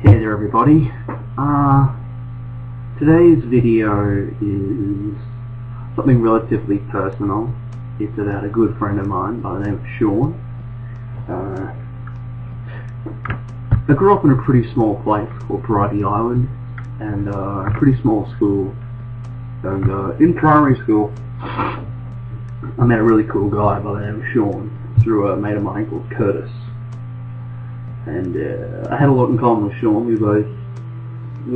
Hey there everybody, today's video is something relatively personal. It's about a good friend of mine by the name of Sean. I grew up in a pretty small place called Bribey Island, and a pretty small school, and in primary school I met a really cool guy by the name of Sean through a mate of mine called Curtis. And I had a lot in common with Sean. We were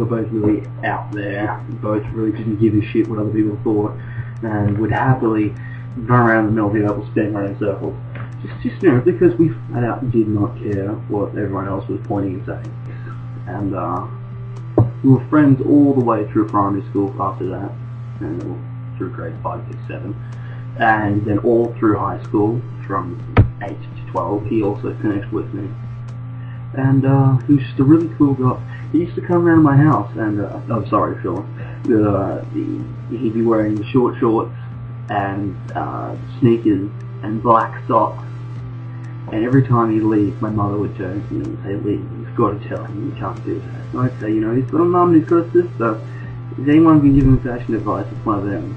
both really out there. We both really didn't give a shit what other people thought, and would happily run around the middle of the oval spinning around in circles. Just because we flat out did not care what everyone else was pointing and saying. And we were friends all the way through primary school after that, and through grade 5, 6, 7, and then all through high school from 8 to 12. He also finished with me. And he was just a really cool guy. He used to come around my house, and I'm sorry, Sean. He'd be wearing short shorts and sneakers and black socks. And every time he'd leave, my mother would turn to me and say, "Lee, you've got to tell him you can't do that." And I'd say, he's got a mum and he's got a sister. If anyone can give him fashion advice, it's one of them.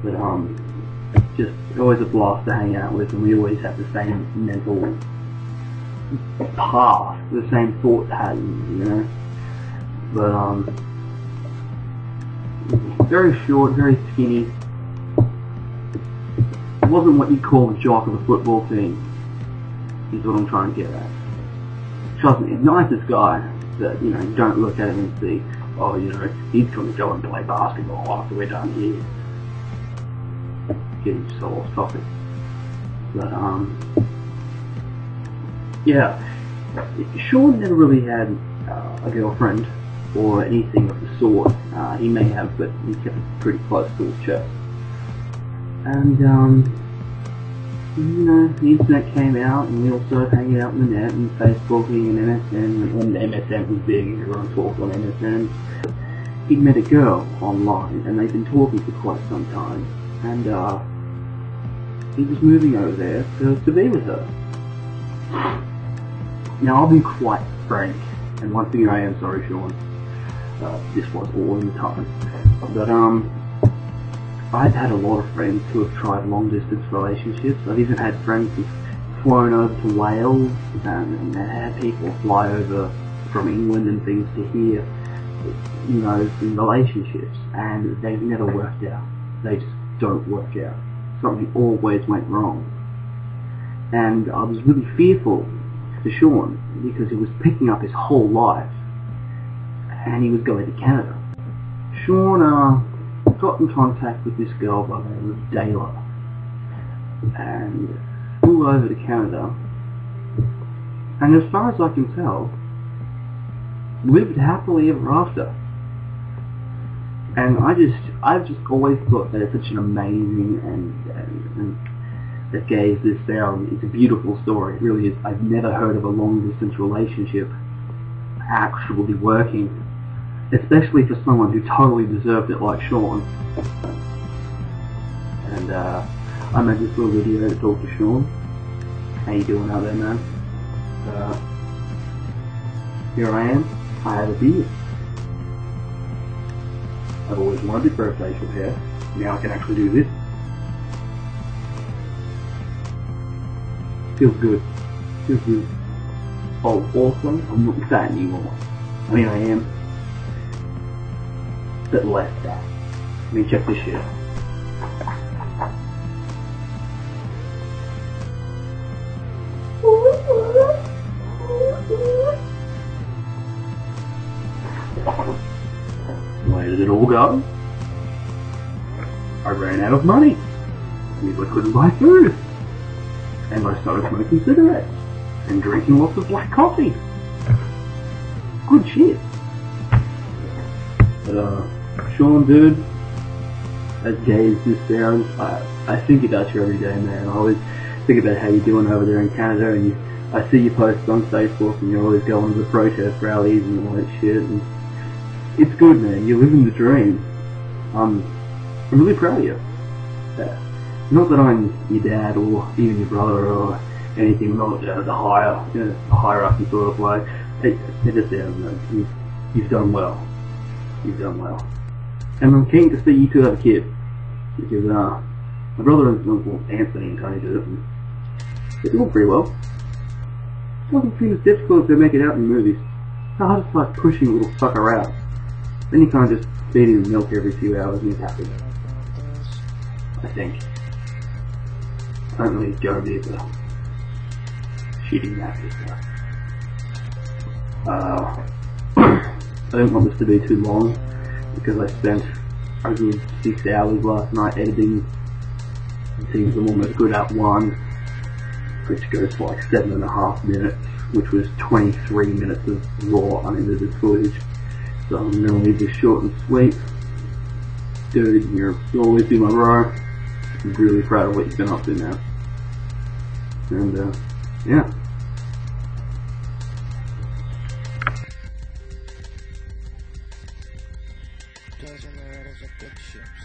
But just always a blast to hang out with, and we always have the same mental path, the same thought pattern, But very short, very skinny. Wasn't what you'd call the jock of the football team, is what I'm trying to get at. Trust me, nicest guy that, don't look at him and see, oh, he's going to go and play basketball after we're done here. Getting so off topic. But yeah, Sean never really had a girlfriend or anything of the sort. He may have, but he kept it pretty close to his chest. And the internet came out, and we all started hanging out in the net and Facebooking and MSN. And when MSN was big, everyone talked on MSN. He'd met a girl online, and they'd been talking for quite some time. And he was moving over there to be with her. Now, I'll be quite frank, and once again I am sorry, Sean, this was all in time, but I've had a lot of friends who have tried long distance relationships. I've even had friends who've flown over to Wales, and had people fly over from England and things to here, in relationships, and they've never worked out. They just don't work out. Something always went wrong. And I was really fearful to Sean, because he was picking up his whole life, and he was going to Canada. Sean got in contact with this girl by the name of Dayla, and flew over to Canada, and as far as I can tell, lived happily ever after. And I've just always thought that it's such an amazing and that gays this down. It's a beautiful story, it really is. I've never heard of a long distance relationship actually working, especially for someone who totally deserved it like Sean. And I made this little video to talk to Sean. How you doing out there, man? Here I am. I have a beard. I've always wanted to grow facial hair. Now I can actually do this. Feels good. Feels good. Oh, awesome. I'm not fat anymore. I mean, I am. But less fat. Let me check this shit out. Where did it all go? I ran out of money. Means I couldn't buy food. And I started smoking cigarettes and drinking lots of black coffee. Good shit. But Sean, dude, as gay as this sounds, I think about you every day, man. I always think about how you're doing over there in Canada, and I see you post on Facebook, and you're always going to the protest rallies and all that shit. And it's good, man. You're living the dream. I'm really proud of you. Not that I'm your dad or even your brother or anything, not the hierarchy sort of way. it just is. You've done well. You've done well. And I'm keen to see you two have a kid. Because, my brother and uncle Anthony and Tony did it, and they're doing pretty well. It doesn't seem as difficult as they make it out in the movies. I just like pushing a little fucker out. Then you kind of just feed him milk every few hours and he's happy. I think. I don't really go near the shitty nappy stuff. I didn't want this to be too long because I spent a good 6 hours last night editing. It seems I'm almost good at one, which goes for like 7.5 minutes, which was 23 minutes of raw unedited footage. So I'm going to leave this short and sweet. Dude, you'll always be my bro. I'm really proud of what you've been up to now. And, yeah. Doesn't matter, there's a big ships.